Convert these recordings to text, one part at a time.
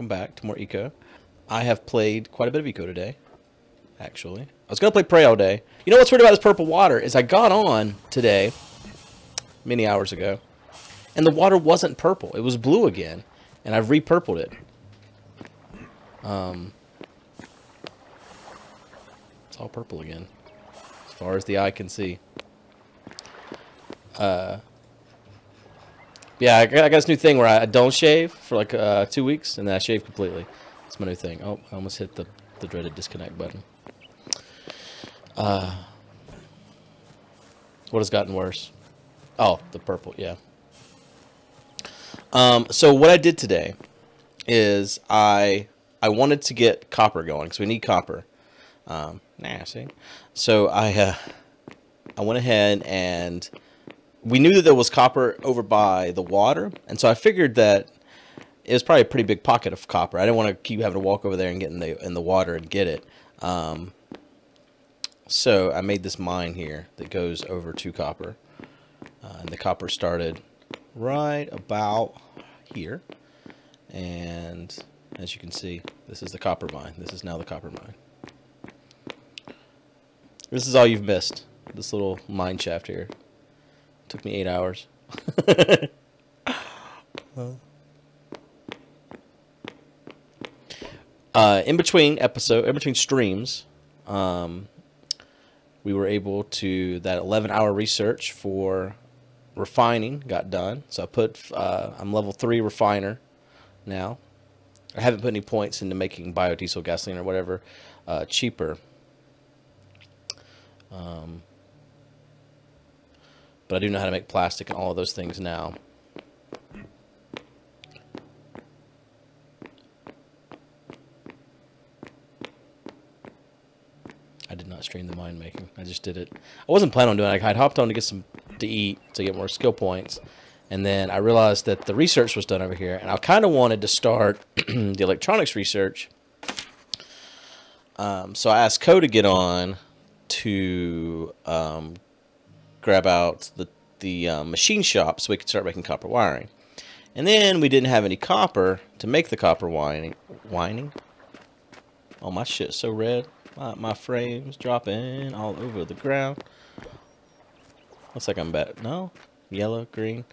welcome back to more Eco. I have played quite a bit of Eco today, actually. I was going to play Prey all day. You know what's weird about this purple water is I got on today, many hours ago, and the water wasn't purple. It was blue again, and I've repurpled it. It's all purple again, as far as the eye can see. Yeah, I got this new thing where I don't shave for like 2 weeks, and then I shave completely. That's my new thing. Oh, I almost hit the dreaded disconnect button. What has gotten worse? Oh, the purple, yeah. So what I did today is I wanted to get copper going, because we need copper. See? So I went ahead and we knew that there was copper over by the water, and so I figured that it was probably a pretty big pocket of copper. I didn't want to keep having to walk over there and get in the water and get it. So I made this mine here that goes over to copper, and the copper started right about here. And as you can see, this is the copper mine. This is now the copper mine. This is all you've missed. This little mine shaft here. Took me 8 hours. In between streams, we were able to, that 11-hour research for refining got done. So I'm level 3 refiner now. I haven't put any points into making biodiesel, gasoline, or whatever cheaper. But I do know how to make plastic and all of those things now. I did not stream the mine making. I just did it. I wasn't planning on doing it. I'd hopped on to get some to eat to get more skill points. And then I realized that the research was done over here. And I kind of wanted to start the electronics research. So I asked Co to get on to grab out the machine shop so we could start making copper wiring. And then we didn't have any copper to make the copper wiring. Oh, my shit's so red. My frame's dropping all over the ground. Looks like I'm back. No? Yellow, green.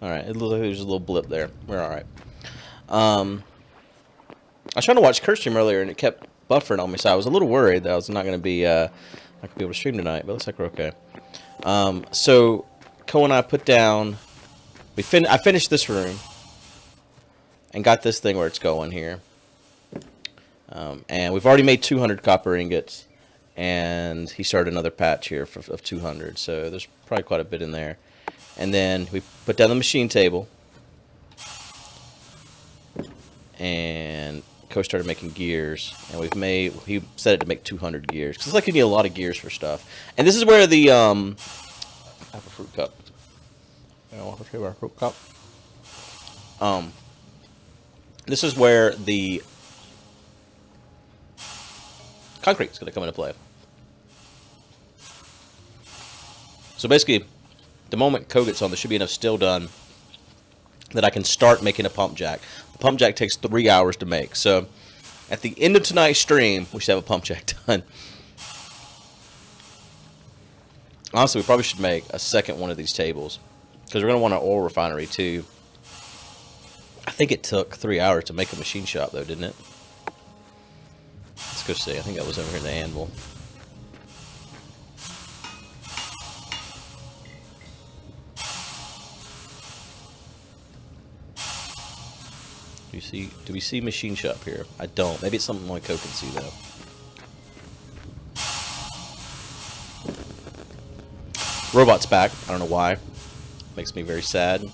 Alright, it looks like there's a little blip there. We're alright. I was trying to watch Kirstream earlier and it kept buffering on me, so I was a little worried that I was not going to be able to stream tonight, but it looks like we're okay. So Co and I put down, I finished this room and got this thing where it's going here. And we've already made 200 copper ingots, and he started another patch here of 200, so there's probably quite a bit in there. And then we put down the machine table, and Co started making gears, and he set it to make 200 gears, because it's like you need a lot of gears for stuff. And this is where the I have a fruit cup. I want to show our fruit cup. This is where the concrete's going to come into play. So basically, the moment Co gets on, there should be enough steel done that I can start making a pump jack. The pump jack takes 3 hours to make. So at the end of tonight's stream, we should have a pump jack done. Honestly, we probably should make a second one of these tables, because we're going to want an oil refinery too. I think it took 3 hours to make a machine shop though, didn't it? Let's go see. I think that was over here in the anvil. Do we see machine shop here? I don't. Maybe it's something only Co can see though. Robot's back. I don't know why. Makes me very sad. Yeah,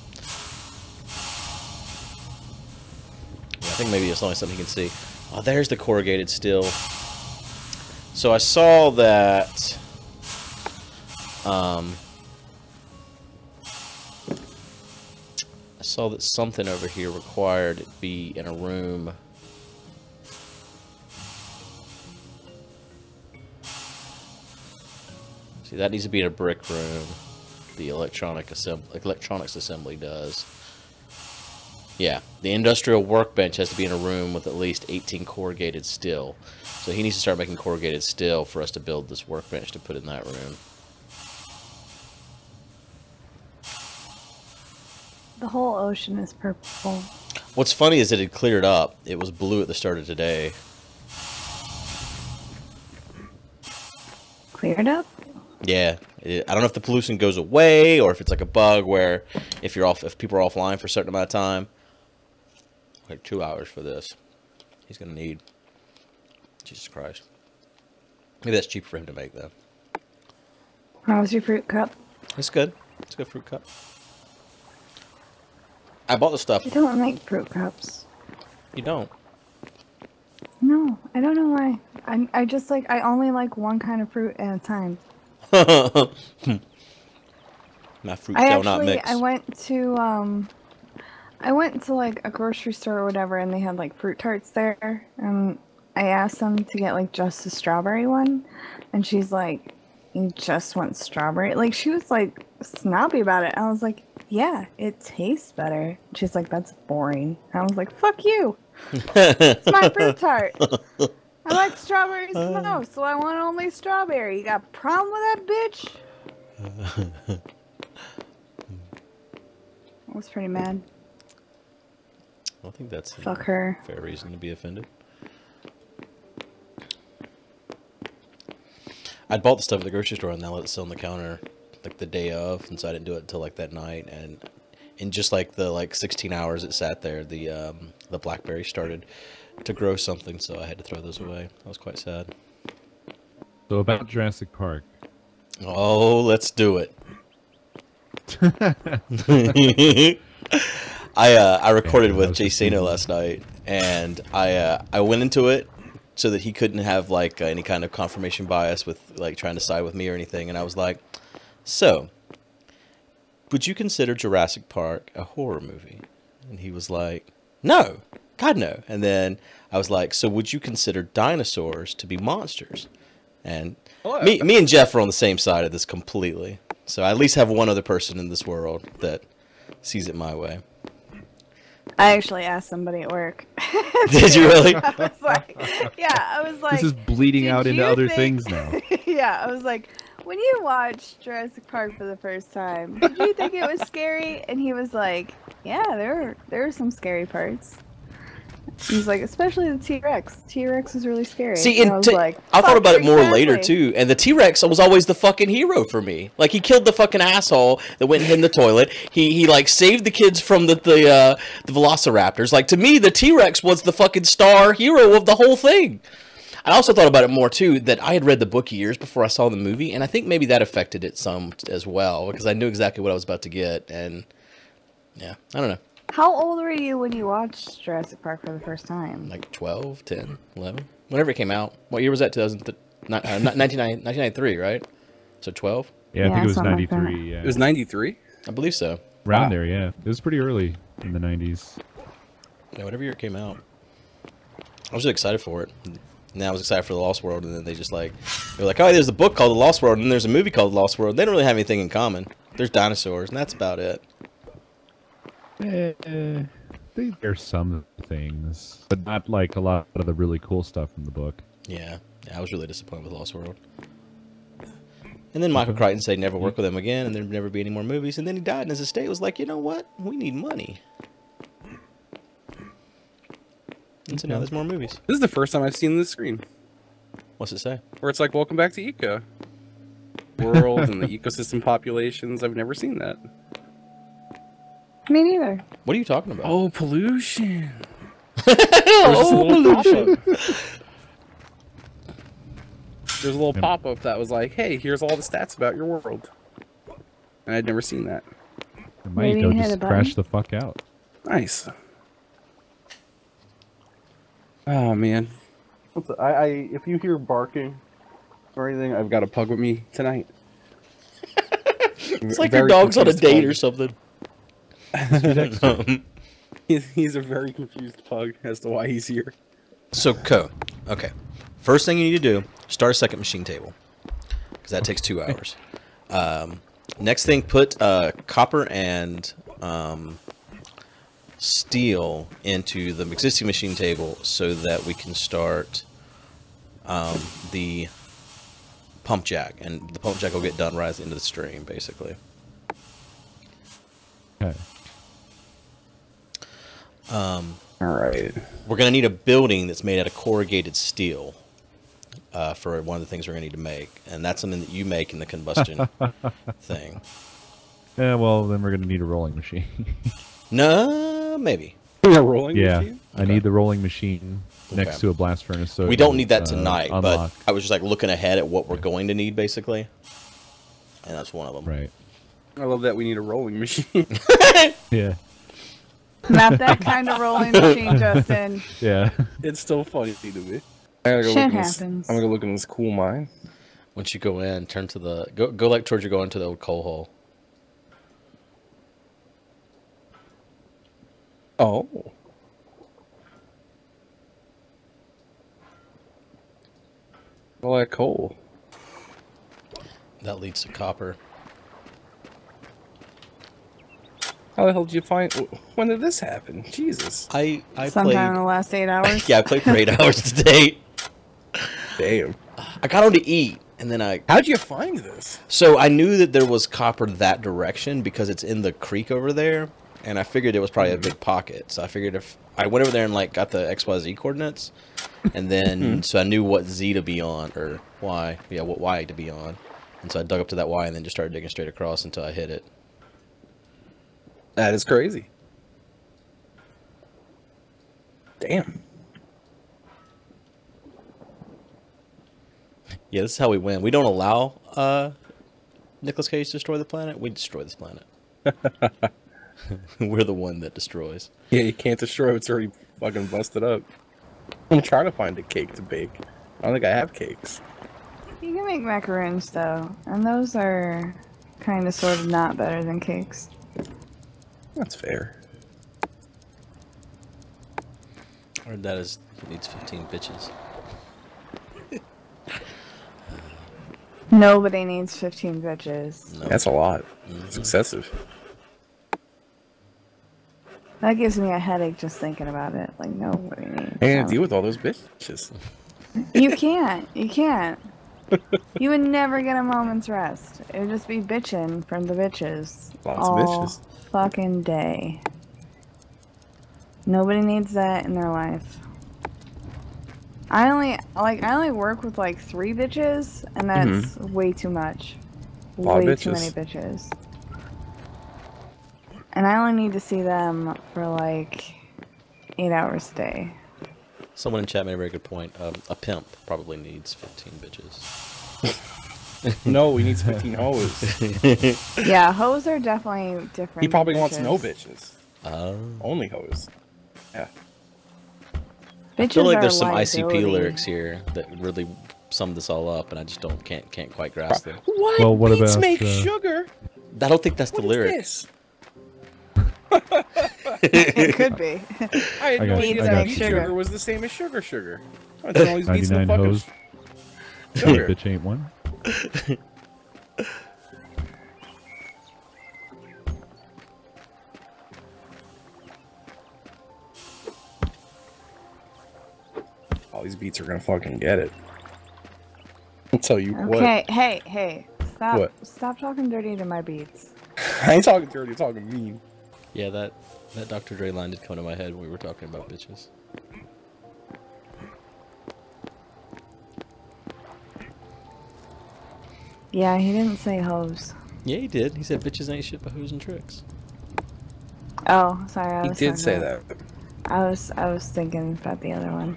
I think maybe it's only something you can see. Oh, there's the corrugated steel. So I saw that something over here required it be in a room. See, that needs to be in a brick room. The electronics assembly does. Yeah, the industrial workbench has to be in a room with at least 18 corrugated steel. So he needs to start making corrugated steel for us to build this workbench to put in that room. The whole ocean is purple. What's funny is it had cleared up. It was blue at the start of today. Cleared up? Yeah, I don't know if the pollution goes away or if it's like a bug where if people are offline for a certain amount of time. Like 2 hours for this. He's gonna need. Jesus Christ. Maybe that's cheaper for him to make though. How was your fruit cup? It's good. It's a good fruit cup. I bought the stuff. I don't make fruit cups. You don't? No, I don't know why. I just like, I only like one kind of fruit at a time. My fruits shall not mix. I went to like a grocery store or whatever, and they had like fruit tarts there. I asked them to get like just the strawberry one, and she's like, "You just want strawberry?" Like she was like snobby about it. I was like, "Yeah, it tastes better." She's like, "That's boring." I was like, "Fuck you! It's my fruit tart. I like strawberries the most, so I want only strawberry. You got a problem with that, bitch?" I was pretty mad. I think that's Fuck her. A fair reason to be offended. I'd bought the stuff at the grocery store and then let it sit on the counter like the day of, and so I didn't do it until like that night. And in just like the 16 hours it sat there, the blackberries started to grow something, so I had to throw those away. I was quite sad. So about Jurassic Park. Oh, let's do it. I recorded with Jay Sano last night, and I went into it so that he couldn't have like any kind of confirmation bias with like trying to side with me or anything. And I was like, so would you consider Jurassic Park a horror movie? And he was like, no, God no. And I was like, so would you consider dinosaurs to be monsters? And me and Jeff are on the same side of this completely. So I at least have one other person in this world that sees it my way. I actually asked somebody at work. Did you really? I was like, this is bleeding out into other things now. Yeah, I was like, when you watched Jurassic Park for the first time, did you think it was scary? And he was like, yeah, there are some scary parts. He's like, especially the T-Rex. T-Rex is really scary. See, and I was like, I thought about it more later too. And the T-Rex was always the fucking hero for me. Like he killed the fucking asshole that went and hid in the toilet. He like saved the kids from the Velociraptors. Like to me, the T-Rex was the fucking star hero of the whole thing. I also thought about it more too, that I had read the book years before I saw the movie, and I think maybe that affected it some as well, because I knew exactly what I was about to get, and yeah, I don't know. How old were you when you watched Jurassic Park for the first time? Like 12, 10, 11. Whenever it came out. What year was that? 1993, right? So 12? Yeah, I think it was 93. Like yeah. It was 93? I believe so. Around there, yeah. It was pretty early in the 90s. Yeah, whatever year it came out. I was really excited for it. And I was excited for The Lost World, and then they were like, oh, there's a book called The Lost World, and there's a movie called The Lost World. They don't really have anything in common. There's dinosaurs, and that's about it. There's some things, but not like a lot of the really cool stuff from the book. Yeah, I was really disappointed with Lost World. And then Michael Crichton said he'd never work with him again, and there'd never be any more movies. And then he died, and his estate was like, you know what? We need money. And so now there's more movies. This is the first time I've seen this screen. What's it say? Where it's like, welcome back to Eco. World and the ecosystem populations. I've never seen that. Me neither. What are you talking about? Oh, pollution. Pollution. There's a little pop-up that was like, hey, here's all the stats about your world. And I'd never seen that. It might go just crash the fuck out. Nice. Oh, man. If you hear barking or anything, I've got a pug with me tonight. It's like your dog's on a date or something. He's a very confused pug as to why he's here. So, okay. First thing you need to do, start a second machine table. Because that takes 2 hours. Next thing, put copper and steel into the existing machine table so that we can start the pump jack, and the pump jack will get done right at the end of the stream, basically. Okay. All right. We're going to need a building that's made out of corrugated steel for one of the things we're going to need to make, and that's something that you make in the combustion thing. Yeah, well, then we're going to need a rolling machine. No, maybe. A rolling Yeah, machine? I need the rolling machine next Okay. to a blast furnace. So We it don't will, need that tonight, unlock. but I was just like looking ahead at what we're going to need, basically, and that's one of them. Right. I love that we need a rolling machine. Yeah. Not that kind of rolling machine, Justin. Yeah. It's still funny to me. I gotta go Shit look in this- happens. I'm gonna go look in this cool mine. Once you go in, turn to the go like towards you going to the old coal hole. Oh. All that coal. That leads to copper. How the hell did you find? When did this happen? Jesus. I Sometime in the played. last 8 hours. Yeah, I played for 8 hours today. Damn. I got on to eat, and then I. How'd you find this? So I knew that there was copper that direction because it's in the creek over there, and I figured it was probably a big pocket. So I figured if I went over there and like got the XYZ coordinates, and then so I knew what Z to be on or Y, yeah, what Y to be on, and so I dug up to that Y and then just started digging straight across until I hit it. That is crazy. Damn. Yeah, this is how we win. We don't allow Nicolas Cage to destroy the planet. We destroy this planet. We're the one that destroys. Yeah, you can't destroy it. It's already fucking busted up. I'm trying to find a cake to bake. I don't think I have cakes. You can make macaroons though, and those are kind of sort of not better than cakes. That's fair. Or that is needs 15 bitches. Nobody needs 15 bitches. No. That's a lot. It's excessive. That gives me a headache just thinking about it. Like nobody needs. I ain't gonna deal with all those bitches. You can't. You can't. You would never get a moment's rest. It would just be bitching from the bitches Lots of all bitches. fucking day. Nobody needs that in their life. I only work with like 3 bitches, and that's way too much. Lot of Way too bitches. many bitches. And I only need to see them for like 8 hours a day. Someone in chat made a very good point. A pimp probably needs 15 bitches. No, he needs 15 hoes. Yeah, hoes are definitely different. He probably than wants no bitches. bitches. Only hoes. Yeah. I feel Bitches like are there's some liability. ICP lyrics here that really sum this all up, and I just can't quite grasp them. What? Well, what Beets about, make uh, sugar? I don't think that's What the is lyric. this? It could be. I had I no got- idea I that got beet you. sugar was the same as sugar. I don't always beats the 99 fucking hoes. sugar. Bitch ain't one. All these beats are gonna fucking get it. I'll tell you Okay, hey, stop, What? stop talking dirty to my beats. what. I ain't talking dirty, I'm talking mean. Yeah, that Dr. Dre line did come to my head when we were talking about bitches. Yeah, he didn't say hoes. Yeah, he did. He said bitches ain't shit but hoes and tricks. Oh, sorry. I He was did talking say about- that. I was thinking about the other one.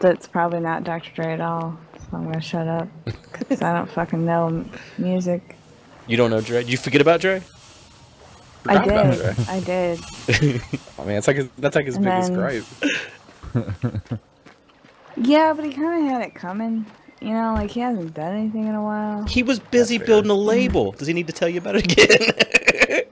That's probably not Dr. Dre at all. So I'm gonna shut up because I don't fucking know music. You don't know Dre? Did you forget about Dre? I Forgot about did. Dre. I did. I mean, that's like his And biggest then- gripe. Yeah, but he kind of had it coming. You know, like he hasn't done anything in a while. He was busy fair. building a label. Does he need to tell you about it again?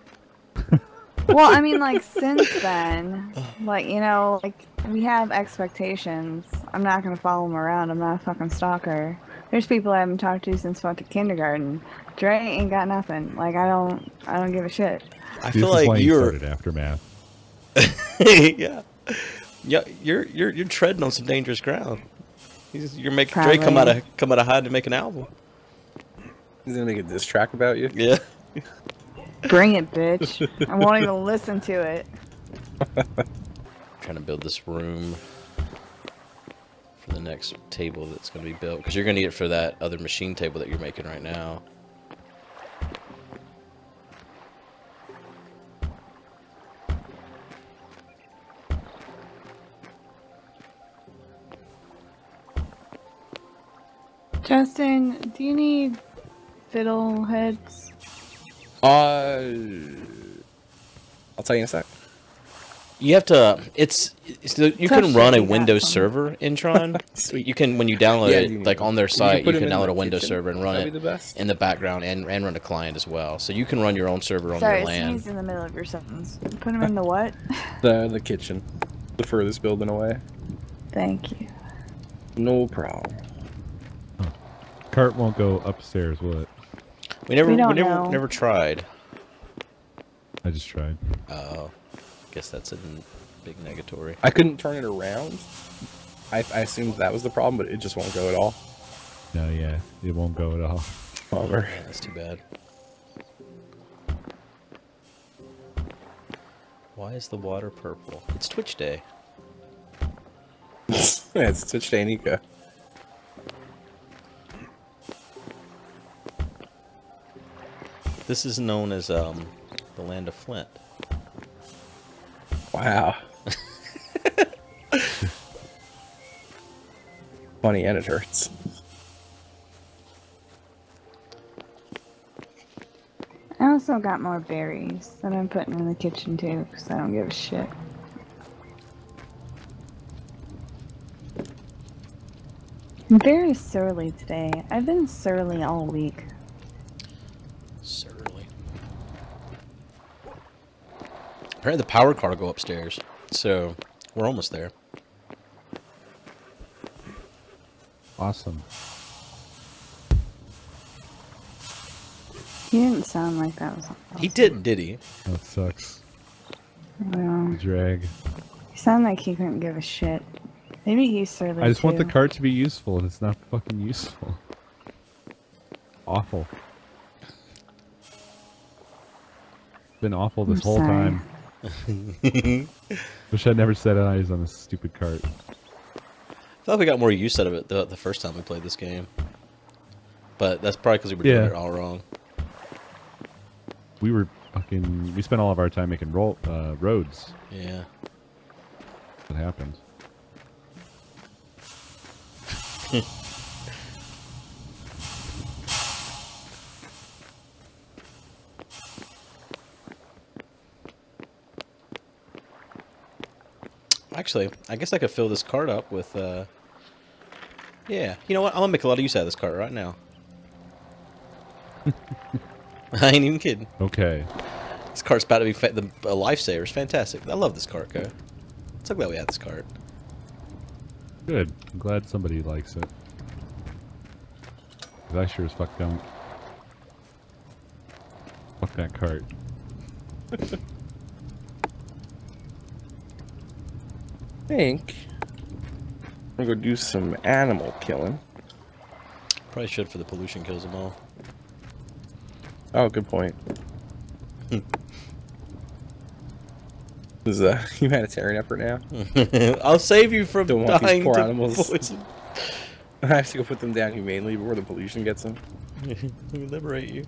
Well, I mean, like since then, like you know, like we have expectations. I'm not gonna follow him around. I'm not a fucking stalker. There's people I haven't talked to since fucking kindergarten. Dre ain't got nothing. Like I don't give a shit. I This feel is why like you you're started Aftermath. yeah. Yeah, you're treading on some dangerous ground. You're making Dre come out of hide to make an album. He's gonna make a diss track about you. Yeah. Bring it, bitch. I won't even listen to it. Trying to build this room for the next table that's going to be built, because you're going to need it for that other machine table that you're making right now. Justin, do you need fiddle heads? I'll tell you in a sec. You have to. You can run a Windows some. server in Tron. Sweet. You can, when you download Yeah, it, like on their site, you put can 'em in download the a Windows kitchen. server and run That'd be it the best. in the background and run a client as well. So you can run your own server on Sorry, your I LAN. sneezed in the middle of your sentence. Put them in the what? The kitchen, the furthest building away. Thank you. No problem. Cart won't go upstairs, will it? We never know. never tried. I just tried. Oh, guess that's a big negatory. I couldn't turn it around. I assumed that was the problem, but it just won't go at all. No, yeah, it won't go at all. Bummer. Yeah, that's too bad. Why is the water purple? It's Twitch Day. Yeah, it's Twitch Day, Nico. This is known as the land of Flint. Wow. Funny, and it hurts. I also got more berries that I'm putting in the kitchen too, because I don't give a shit. I'm very surly today. I've been surly all week. Surly. Apparently the power car will go upstairs, so we're almost there. Awesome. He didn't sound like that was awesome. He didn't, did he? That sucks. Well, Drag. he sounded like he couldn't give a shit. Maybe he's surly I just want the too. cart to be useful, and it's not fucking useful. Awful. Been awful this I'm whole sorry. time. Wish I'd never set eyes on this stupid cart. I thought we got more use out of it the first time we played this game. But that's probably because we were doing Yeah. it all wrong. We spent all of our time making roads. Yeah. What happened? Actually, I guess I could fill this cart up with, yeah. You know what? I'm gonna make a lot of use out of this cart right now. I ain't even kidding. Okay. This cart's about to be a lifesaver. It's fantastic. I love this cart, guy. So glad we had this cart. Good. I'm glad somebody likes it. 'Cause I sure as fuck don't. Fuck that cart. Think I'm gonna go do some animal killing. Probably should, for the pollution kills them all. Oh, good point. This is a humanitarian effort now. I'll save you from Don't want these dying poor to animals. poison. I have to go put them down humanely before the pollution gets them. Let me liberate you.